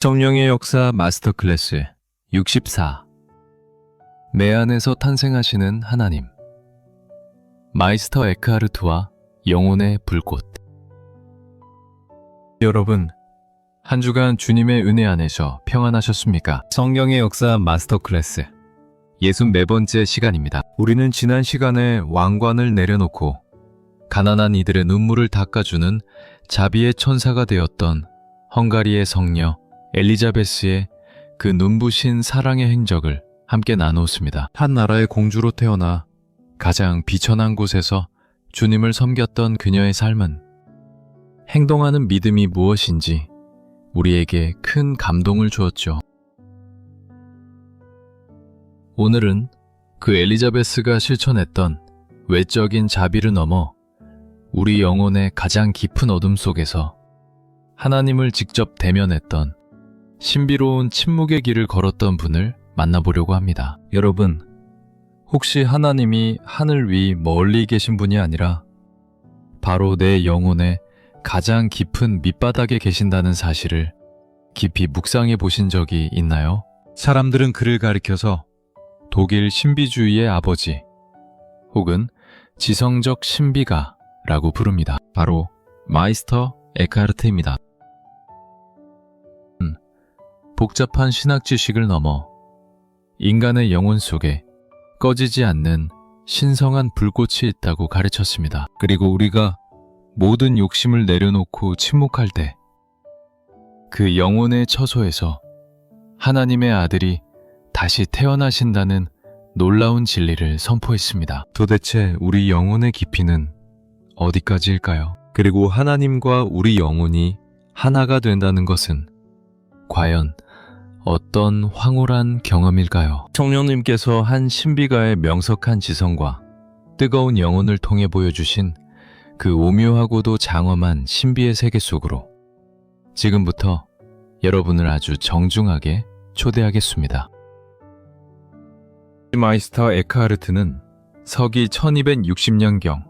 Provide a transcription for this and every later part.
성령의 역사 마스터 클래스 64. 내 안에서 탄생하시는 하나님. 마이스터 에크하르트와 영혼의 불꽃. 여러분, 한 주간 주님의 은혜 안에서 평안하셨습니까? 성령의 역사 마스터 클래스 64번째 시간입니다. 우리는 지난 시간에 왕관을 내려놓고 가난한 이들의 눈물을 닦아주는 자비의 천사가 되었던 헝가리의 성녀 엘리자베스의 그 눈부신 사랑의 행적을 함께 나누었습니다. 한 나라의 공주로 태어나 가장 비천한 곳에서 주님을 섬겼던 그녀의 삶은 행동하는 믿음이 무엇인지 우리에게 큰 감동을 주었죠. 오늘은 그 엘리자베스가 실천했던 외적인 자비를 넘어 우리 영혼의 가장 깊은 어둠 속에서 하나님을 직접 대면했던 신비로운 침묵의 길을 걸었던 분을 만나보려고 합니다. 여러분, 혹시 하나님이 하늘 위 멀리 계신 분이 아니라 바로 내 영혼의 가장 깊은 밑바닥에 계신다는 사실을 깊이 묵상해 보신 적이 있나요? 사람들은 그를 가리켜서 독일 신비주의의 아버지 혹은 지성적 신비가라고 부릅니다. 바로 마이스터 에크하르트입니다. 복잡한 신학 지식을 넘어 인간의 영혼 속에 꺼지지 않는 신성한 불꽃이 있다고 가르쳤습니다. 그리고 우리가 모든 욕심을 내려놓고 침묵할 때 그 영혼의 처소에서 하나님의 아들이 다시 태어나신다는 놀라운 진리를 선포했습니다. 도대체 우리 영혼의 깊이는 어디까지일까요? 그리고 하나님과 우리 영혼이 하나가 된다는 것은 과연 어떤 황홀한 경험일까요? 성령님께서 한 신비가의 명석한 지성과 뜨거운 영혼을 통해 보여주신 그 오묘하고도 장엄한 신비의 세계 속으로 지금부터 여러분을 아주 정중하게 초대하겠습니다. 마이스터 에크하르트는 서기 1260년경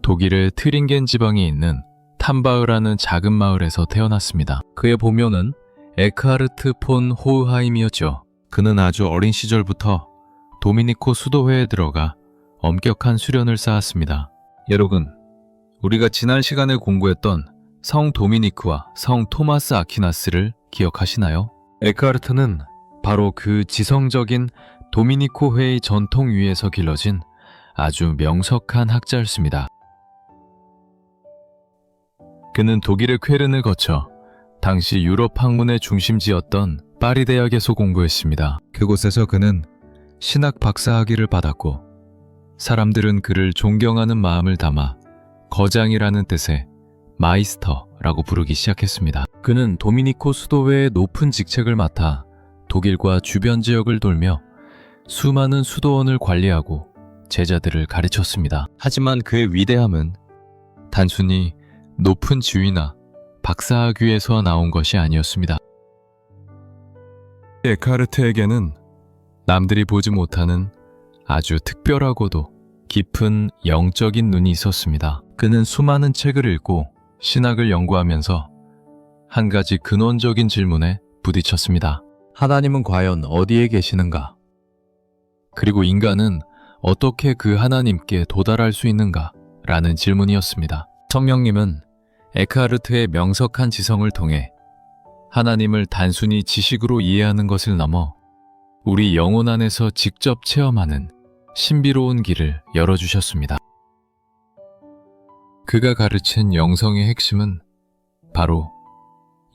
독일의 트링겐 지방에 있는 탐바흐라는 작은 마을에서 태어났습니다. 그의 본명은 에크하르트 폰 호흐하임이었죠. 그는 아주 어린 시절부터 도미니코 수도회에 들어가 엄격한 수련을 쌓았습니다. 여러분, 우리가 지난 시간에 공부했던 성 도미니크와 성 토마스 아퀴나스를 기억하시나요? 에크하르트는 바로 그 지성적인 도미니코 회의 전통 위에서 길러진 아주 명석한 학자였습니다. 그는 독일의 쾰른을 거쳐 당시 유럽 학문의 중심지였던 파리 대학에서 공부했습니다. 그곳에서 그는 신학 박사학위를 받았고 사람들은 그를 존경하는 마음을 담아 거장이라는 뜻의 마이스터라고 부르기 시작했습니다. 그는 도미니코 수도회의 높은 직책을 맡아 독일과 주변 지역을 돌며 수많은 수도원을 관리하고 제자들을 가르쳤습니다. 하지만 그의 위대함은 단순히 높은 지위나 박사학위에서 나온 것이 아니었습니다. 에크하르트에게는 남들이 보지 못하는 아주 특별하고도 깊은 영적인 눈이 있었습니다. 그는 수많은 책을 읽고 신학을 연구하면서 한 가지 근원적인 질문에 부딪혔습니다. 하나님은 과연 어디에 계시는가? 그리고 인간은 어떻게 그 하나님께 도달할 수 있는가? 라는 질문이었습니다. 성령님은 에크하르트의 명석한 지성을 통해 하나님을 단순히 지식으로 이해하는 것을 넘어 우리 영혼 안에서 직접 체험하는 신비로운 길을 열어주셨습니다. 그가 가르친 영성의 핵심은 바로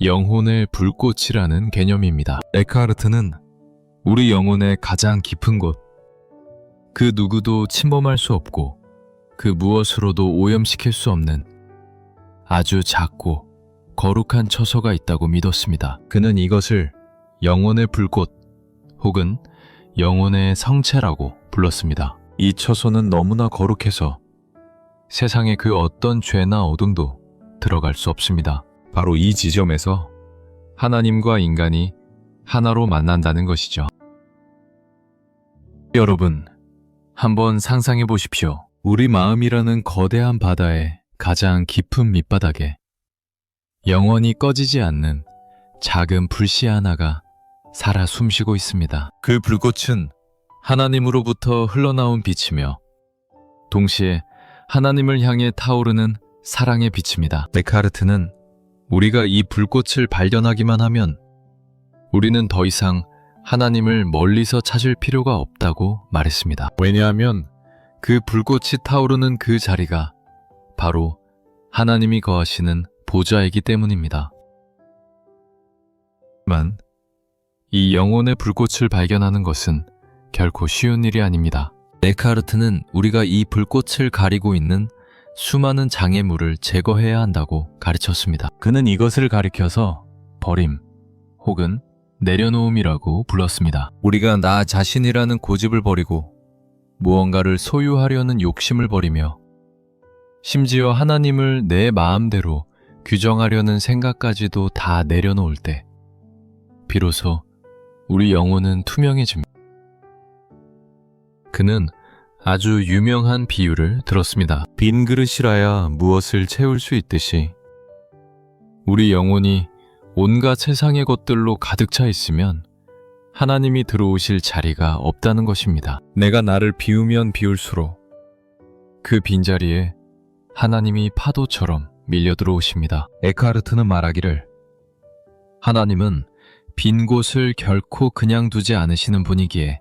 영혼의 불꽃이라는 개념입니다. 에크하르트는 우리 영혼의 가장 깊은 곳, 그 누구도 침범할 수 없고 그 무엇으로도 오염시킬 수 없는 아주 작고 거룩한 처소가 있다고 믿었습니다. 그는 이것을 영혼의 불꽃 혹은 영혼의 성체라고 불렀습니다. 이 처소는 너무나 거룩해서 세상의 그 어떤 죄나 어둠도 들어갈 수 없습니다. 바로 이 지점에서 하나님과 인간이 하나로 만난다는 것이죠. 여러분, 한번 상상해 보십시오. 우리 마음이라는 거대한 바다의 가장 깊은 밑바닥에 영원히 꺼지지 않는 작은 불씨 하나가 살아 숨쉬고 있습니다. 그 불꽃은 하나님으로부터 흘러나온 빛이며 동시에 하나님을 향해 타오르는 사랑의 빛입니다. 에카르트는 우리가 이 불꽃을 발견하기만 하면 우리는 더 이상 하나님을 멀리서 찾을 필요가 없다고 말했습니다. 왜냐하면 그 불꽃이 타오르는 그 자리가 바로 하나님이 거하시는 보좌이기 때문입니다. 하지만 이 영혼의 불꽃을 발견하는 것은 결코 쉬운 일이 아닙니다. 에카르트는 우리가 이 불꽃을 가리고 있는 수많은 장애물을 제거해야 한다고 가르쳤습니다. 그는 이것을 가리켜서 버림 혹은 내려놓음이라고 불렀습니다. 우리가 나 자신이라는 고집을 버리고 무언가를 소유하려는 욕심을 버리며 심지어 하나님을 내 마음대로 규정하려는 생각까지도 다 내려놓을 때 비로소 우리 영혼은 투명해집니다. 그는 아주 유명한 비유를 들었습니다. 빈 그릇이라야 무엇을 채울 수 있듯이 우리 영혼이 온갖 세상의 것들로 가득 차 있으면 하나님이 들어오실 자리가 없다는 것입니다. 내가 나를 비우면 비울수록 그 빈자리에 하나님이 파도처럼 밀려 들어오십니다. 에카르트는 말하기를 하나님은 빈 곳을 결코 그냥 두지 않으시는 분이기에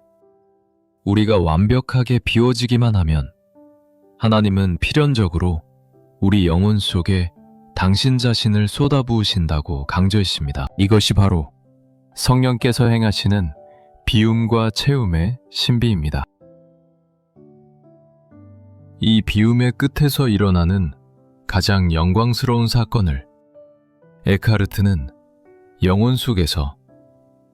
우리가 완벽하게 비워지기만 하면 하나님은 필연적으로 우리 영혼 속에 당신 자신을 쏟아부으신다고 강조했습니다. 이것이 바로 성령께서 행하시는 비움과 채움의 신비입니다. 이 비움의 끝에서 일어나는 가장 영광스러운 사건을 에카르트는 영혼 속에서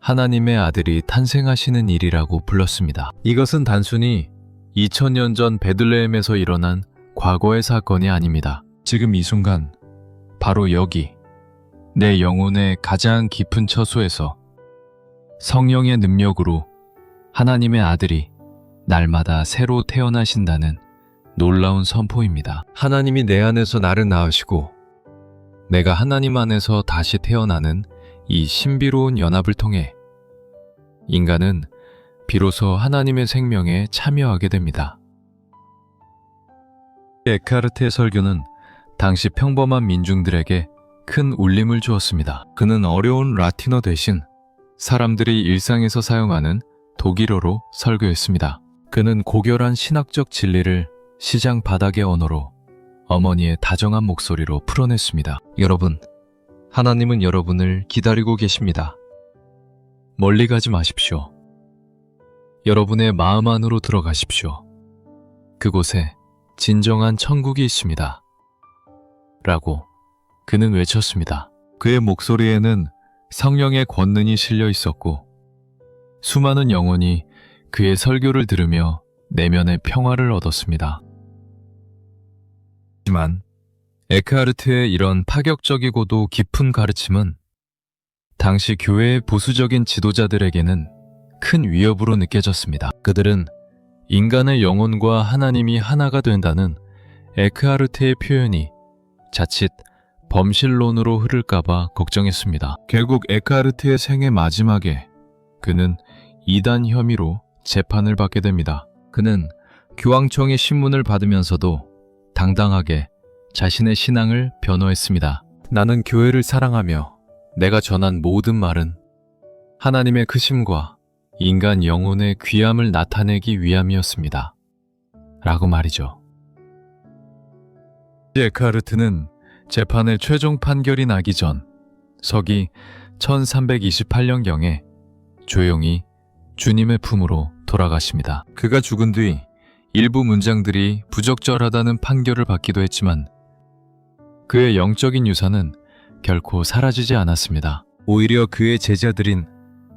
하나님의 아들이 탄생하시는 일이라고 불렀습니다. 이것은 단순히 2000년 전 베들레헴에서 일어난 과거의 사건이 아닙니다. 지금 이 순간 바로 여기 내 영혼의 가장 깊은 처소에서 성령의 능력으로 하나님의 아들이 날마다 새로 태어나신다는 놀라운 선포입니다. 하나님이 내 안에서 나를 낳으시고 내가 하나님 안에서 다시 태어나는 이 신비로운 연합을 통해 인간은 비로소 하나님의 생명에 참여하게 됩니다. 에카르트의 설교는 당시 평범한 민중들에게 큰 울림을 주었습니다. 그는 어려운 라틴어 대신 사람들이 일상에서 사용하는 독일어로 설교했습니다. 그는 고결한 신학적 진리를 시장 바닥의 언어로 어머니의 다정한 목소리로 풀어냈습니다. 여러분, 하나님은 여러분을 기다리고 계십니다. 멀리 가지 마십시오. 여러분의 마음 안으로 들어가십시오. 그곳에 진정한 천국이 있습니다. 라고 그는 외쳤습니다. 그의 목소리에는 성령의 권능이 실려 있었고 수많은 영혼이 그의 설교를 들으며 내면의 평화를 얻었습니다. 하지만 에크하르트의 이런 파격적이고도 깊은 가르침은 당시 교회의 보수적인 지도자들에게는 큰 위협으로 느껴졌습니다. 그들은 인간의 영혼과 하나님이 하나가 된다는 에크하르트의 표현이 자칫 범실론으로 흐를까봐 걱정했습니다. 결국 에크하르트의 생애 마지막에 그는 이단 혐의로 재판을 받게 됩니다. 그는 교황청의 신문을 받으면서도 당당하게 자신의 신앙을 변호했습니다. 나는 교회를 사랑하며 내가 전한 모든 말은 하나님의 크심과 인간 영혼의 귀함을 나타내기 위함이었습니다. 라고 말이죠. 에크하르트는 재판의 최종 판결이 나기 전 서기 1328년경에 조용히 주님의 품으로 돌아가십니다. 그가 죽은 뒤 일부 문장들이 부적절하다는 판결을 받기도 했지만 그의 영적인 유산은 결코 사라지지 않았습니다. 오히려 그의 제자들인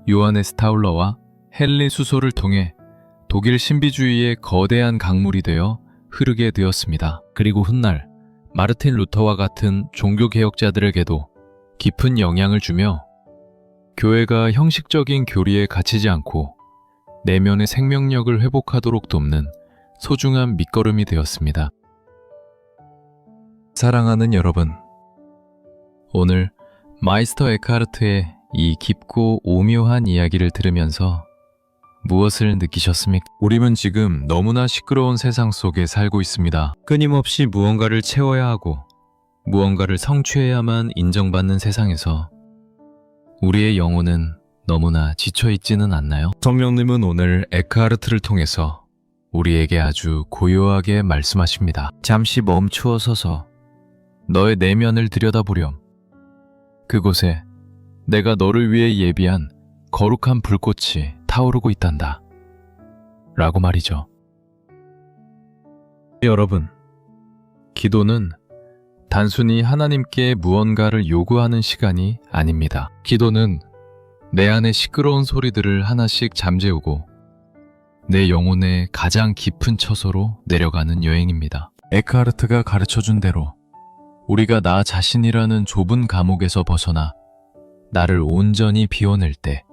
요하네스 타울러와 헨리 수소를 통해 독일 신비주의의 거대한 강물이 되어 흐르게 되었습니다. 그리고 훗날 마르틴 루터와 같은 종교개혁자들에게도 깊은 영향을 주며 교회가 형식적인 교리에 갇히지 않고 내면의 생명력을 회복하도록 돕는 소중한 밑거름이 되었습니다. 사랑하는 여러분, 오늘 마이스터 에크하르트의 이 깊고 오묘한 이야기를 들으면서 무엇을 느끼셨습니까? 우리는 지금 너무나 시끄러운 세상 속에 살고 있습니다. 끊임없이 무언가를 채워야 하고 무언가를 성취해야만 인정받는 세상에서 우리의 영혼은 너무나 지쳐있지는 않나요? 성령님은 오늘 에크하르트를 통해서 우리에게 아주 고요하게 말씀하십니다. 잠시 멈추어 서서 너의 내면을 들여다보렴. 그곳에 내가 너를 위해 예비한 거룩한 불꽃이 타오르고 있단다. 라고 말이죠. 여러분, 기도는 단순히 하나님께 무언가를 요구하는 시간이 아닙니다. 기도는 내 안의 시끄러운 소리들을 하나씩 잠재우고 내 영혼의 가장 깊은 처소로 내려가는 여행입니다. 에크하르트가 가르쳐준 대로 우리가 나 자신이라는 좁은 감옥에서 벗어나 나를 온전히 비워낼 때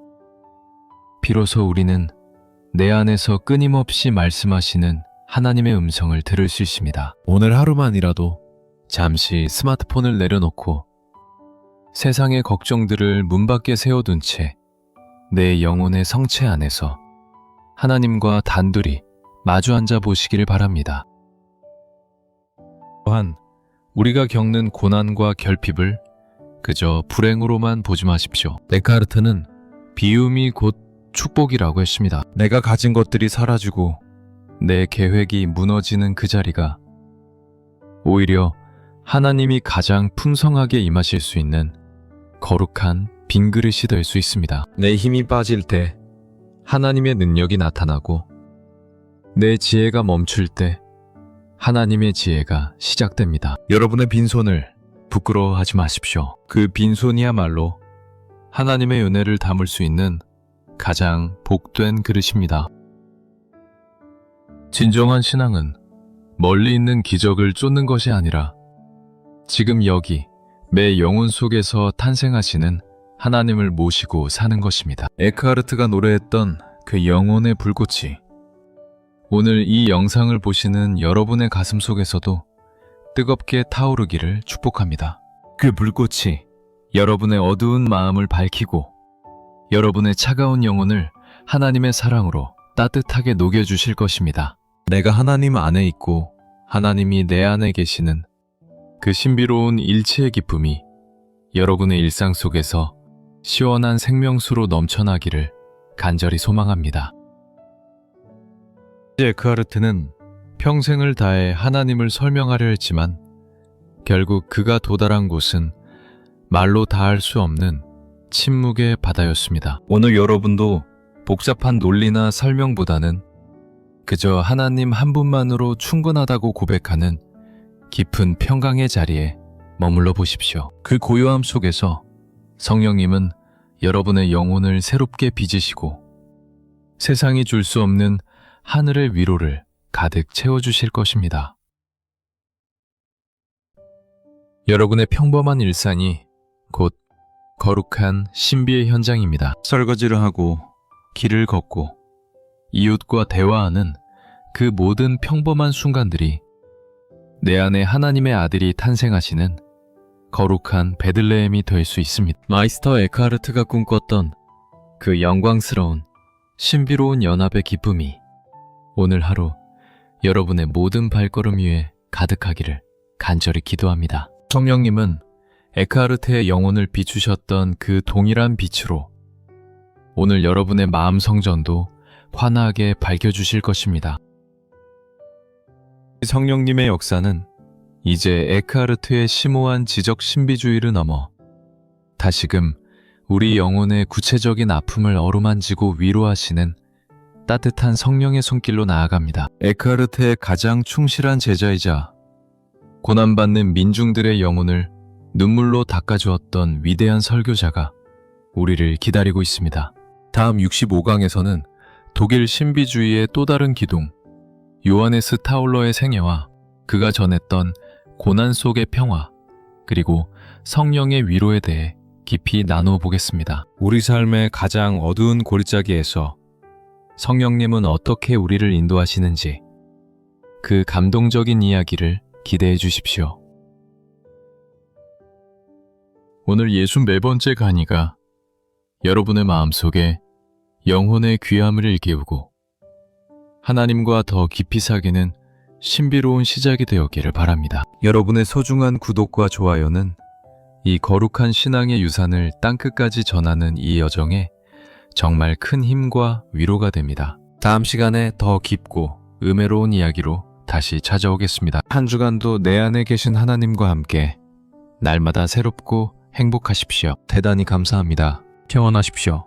비로소 우리는 내 안에서 끊임없이 말씀하시는 하나님의 음성을 들을 수 있습니다. 오늘 하루만이라도 잠시 스마트폰을 내려놓고 세상의 걱정들을 문 밖에 세워둔 채 내 영혼의 성체 안에서 하나님과 단둘이 마주 앉아 보시기를 바랍니다. 또한 우리가 겪는 고난과 결핍을 그저 불행으로만 보지 마십시오. 에크하르트는 비움이 곧 축복이라고 했습니다. 내가 가진 것들이 사라지고 내 계획이 무너지는 그 자리가 오히려 하나님이 가장 풍성하게 임하실 수 있는 거룩한 빈 그릇이 될 수 있습니다. 내 힘이 빠질 때 하나님의 능력이 나타나고 내 지혜가 멈출 때 하나님의 지혜가 시작됩니다. 여러분의 빈손을 부끄러워하지 마십시오. 그 빈손이야말로 하나님의 은혜를 담을 수 있는 가장 복된 그릇입니다. 진정한 신앙은 멀리 있는 기적을 쫓는 것이 아니라 지금 여기 내 영혼 속에서 탄생하시는 하나님을 모시고 사는 것입니다. 에크하르트가 노래했던 그 영혼의 불꽃이 오늘 이 영상을 보시는 여러분의 가슴 속에서도 뜨겁게 타오르기를 축복합니다. 그 불꽃이 여러분의 어두운 마음을 밝히고 여러분의 차가운 영혼을 하나님의 사랑으로 따뜻하게 녹여주실 것입니다. 내가 하나님 안에 있고 하나님이 내 안에 계시는 그 신비로운 일치의 기쁨이 여러분의 일상 속에서 시원한 생명수로 넘쳐나기를 간절히 소망합니다. 에크하르트는 평생을 다해 하나님을 설명하려 했지만 결국 그가 도달한 곳은 말로 다할 수 없는 침묵의 바다였습니다. 오늘 여러분도 복잡한 논리나 설명보다는 그저 하나님 한 분만으로 충분하다고 고백하는 깊은 평강의 자리에 머물러 보십시오. 그 고요함 속에서 성령님은 여러분의 영혼을 새롭게 빚으시고 세상이 줄 수 없는 하늘의 위로를 가득 채워주실 것입니다. 여러분의 평범한 일상이 곧 거룩한 신비의 현장입니다. 설거지를 하고 길을 걷고 이웃과 대화하는 그 모든 평범한 순간들이 내 안에 하나님의 아들이 탄생하시는 거룩한 베들레헴이 될 수 있습니다. 마이스터 에크하르트가 꿈꿨던 그 영광스러운 신비로운 연합의 기쁨이 오늘 하루 여러분의 모든 발걸음 위에 가득하기를 간절히 기도합니다. 성령님은 에크하르트의 영혼을 비추셨던 그 동일한 빛으로 오늘 여러분의 마음 성전도 환하게 밝혀주실 것입니다. 성령님의 역사는 이제 에크하르트의 심오한 지적 신비주의를 넘어 다시금 우리 영혼의 구체적인 아픔을 어루만지고 위로하시는 따뜻한 성령의 손길로 나아갑니다. 에크하르트의 가장 충실한 제자이자 고난받는 민중들의 영혼을 눈물로 닦아주었던 위대한 설교자가 우리를 기다리고 있습니다. 다음 65강에서는 독일 신비주의의 또 다른 기둥, 요하네스 타울러의 생애와 그가 전했던 고난 속의 평화, 그리고 성령의 위로에 대해 깊이 나누어 보겠습니다. 우리 삶의 가장 어두운 골짜기에서 성령님은 어떻게 우리를 인도하시는지 그 감동적인 이야기를 기대해 주십시오. 오늘 64번째 강의가 여러분의 마음속에 영혼의 귀함을 일깨우고 하나님과 더 깊이 사귀는 신비로운 시작이 되었기를 바랍니다. 여러분의 소중한 구독과 좋아요는 이 거룩한 신앙의 유산을 땅끝까지 전하는 이 여정에 정말 큰 힘과 위로가 됩니다. 다음 시간에 더 깊고 은혜로운 이야기로 다시 찾아오겠습니다. 한 주간도 내 안에 계신 하나님과 함께 날마다 새롭고 행복하십시오. 대단히 감사합니다. 평안하십시오.